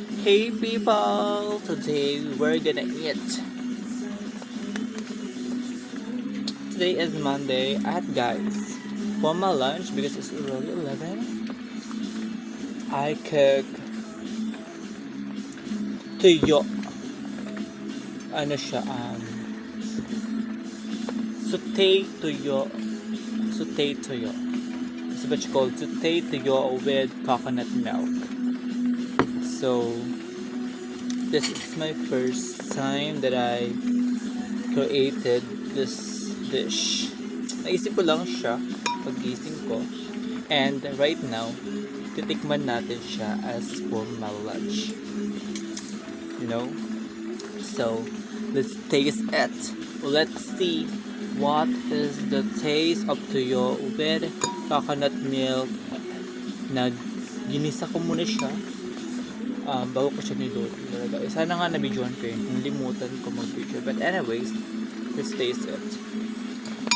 Hey people, today we're gonna eat. Today is Monday at guys. For my lunch, because it's already 11, I cook tuyo. Ano siya, sauté tuyo. Sauté tuyo. It's what you call sauté tuyo with coconut milk. So, this is my first time that I created this dish. Naisip ko lang siya pag-gising ko. And right now, titikman natin siya as for my lunch. You know? So, let's taste it. Let's see what is the taste of tuyo with coconut milk na ginisa ko muna siya. Bago ko siya niluto. Sana nga na-videoan ko yun. Kung limutan ko mag-video. But anyways, let's taste it.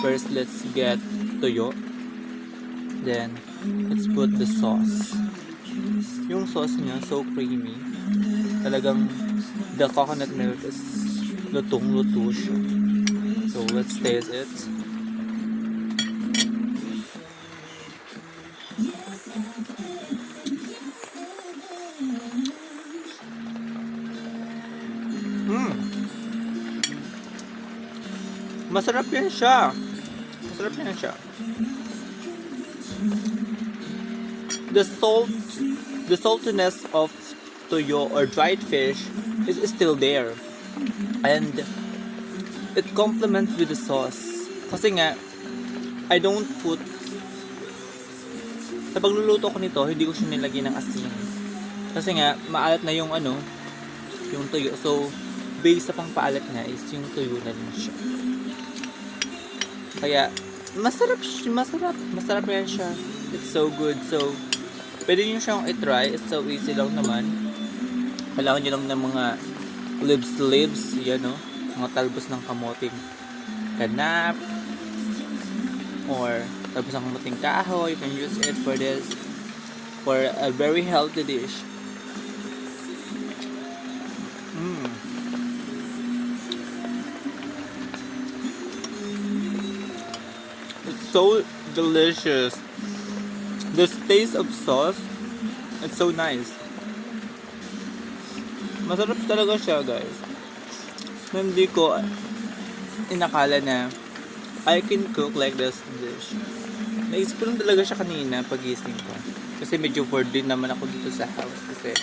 First, let's get tuyo. Then, let's put the sauce. Yung sauce niya, so creamy. Talagang, the coconut milk is lutong-luto siya. So, let's taste it. Masarap yan siya. Masarap yan siya. The saltiness of tuyo or dried fish is still there. And it complements with the sauce. Kasi nga, I don't put sa pagluluto ko nito, hindi ko siya nilagyan ng asin. Kasi nga, maalat na yung yung tuyo. So, base sa pangpaalat niya is yung tuyo na rin siya. Kaya, masarap yan siya. It's so good. So, pwede nyo siyang i-try. It's so easy lang naman. Kailangan nyo lang ng mga leaves, yan o. Mga talbos ng kamoting ganap. Or, talbos ng kamoting kahoy. You can use it for this. For a very healthy dish. So delicious. The taste of sauce, it's so nice. Masarap talaga siya, guys. Hindi ko inakala na I can cook like this dish. Naisip ko lang talaga siya kanina pagising ko. Kasi medyo bored din naman ako dito sa house. Kasi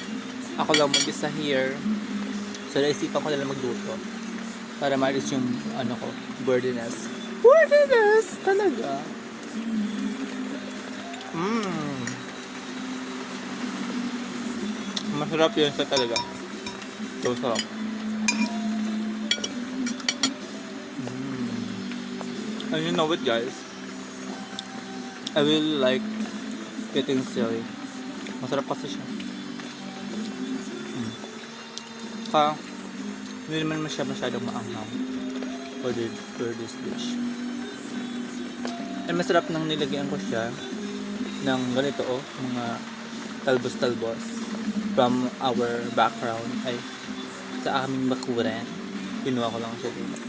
ako lang mag-isa here. So naisipan ko na lang magluto. Para maalis yung boredness. Boredness! Talaga. Masarap yun siya talaga. So, sarap. And you know what, guys? I really like getting silly. Masarap kasi siya. Hindi naman siya masyadong maanghang for this dish. And masarap nang nilagyan ko siya ng ganito mga talbos-talbos from our background ay sa aming bakuran. Kinuha ko lang siya dito.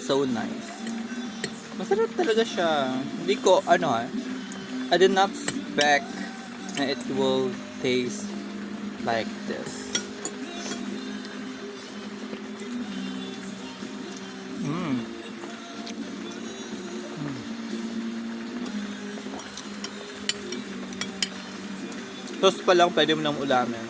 So nice. Masarap talaga siya. Hindi ko I did not expect na it will taste like this. Sauce pa lang, pwede mo nang ulamin.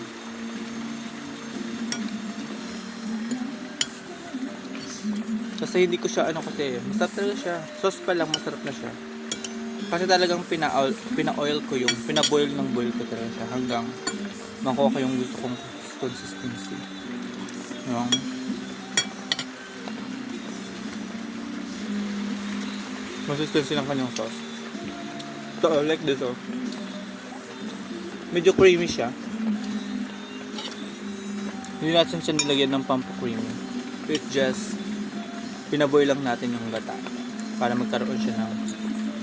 Kasi hindi ko siya masarap talaga siya. Sauce pa lang, masarap na siya. Kasi talagang pina-oil ko pina-boil ko talaga siya hanggang makuha ko yung gusto kong consistency. Yung consistency ng kanyang sauce. So, like this medyo creamy siya. Hindi natin siya nilagyan ng pampo-creamy. It's just, pinaboy lang natin yung gata para magkaroon siya ng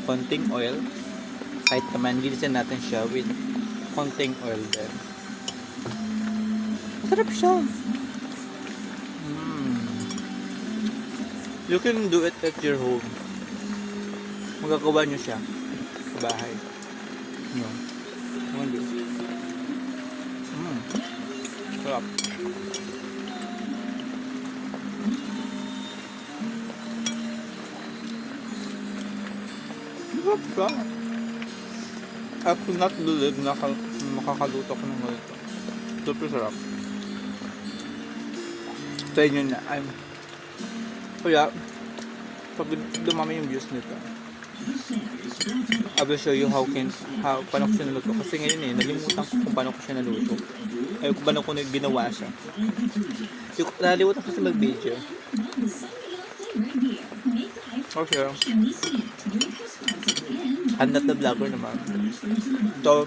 konting oil. Kahit naman, gilisan natin siya with konting oil din. Masarap siya. You can do it at your home. Magagawa nyo siya sa bahay. Yun. Sarap. Sarap siya. I could not believe na makakaluto ko ng ganito. Super sarap. Try nyo na. Kaya, pag dumami yung views nito, I will show you paano ko siya naluto. Kasi ngayon nalimutan ko kung paano ko siya naluto. Ay, kung paano ko ginawa siya. Nalimutan kasi mag-video. Okay. I'm not the vlogger naman. So,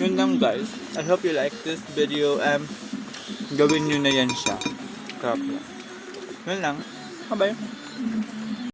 yun lang guys. I hope you like this video. Gawin nyo na yan siya. Crap lang. Yun lang. Bye-bye.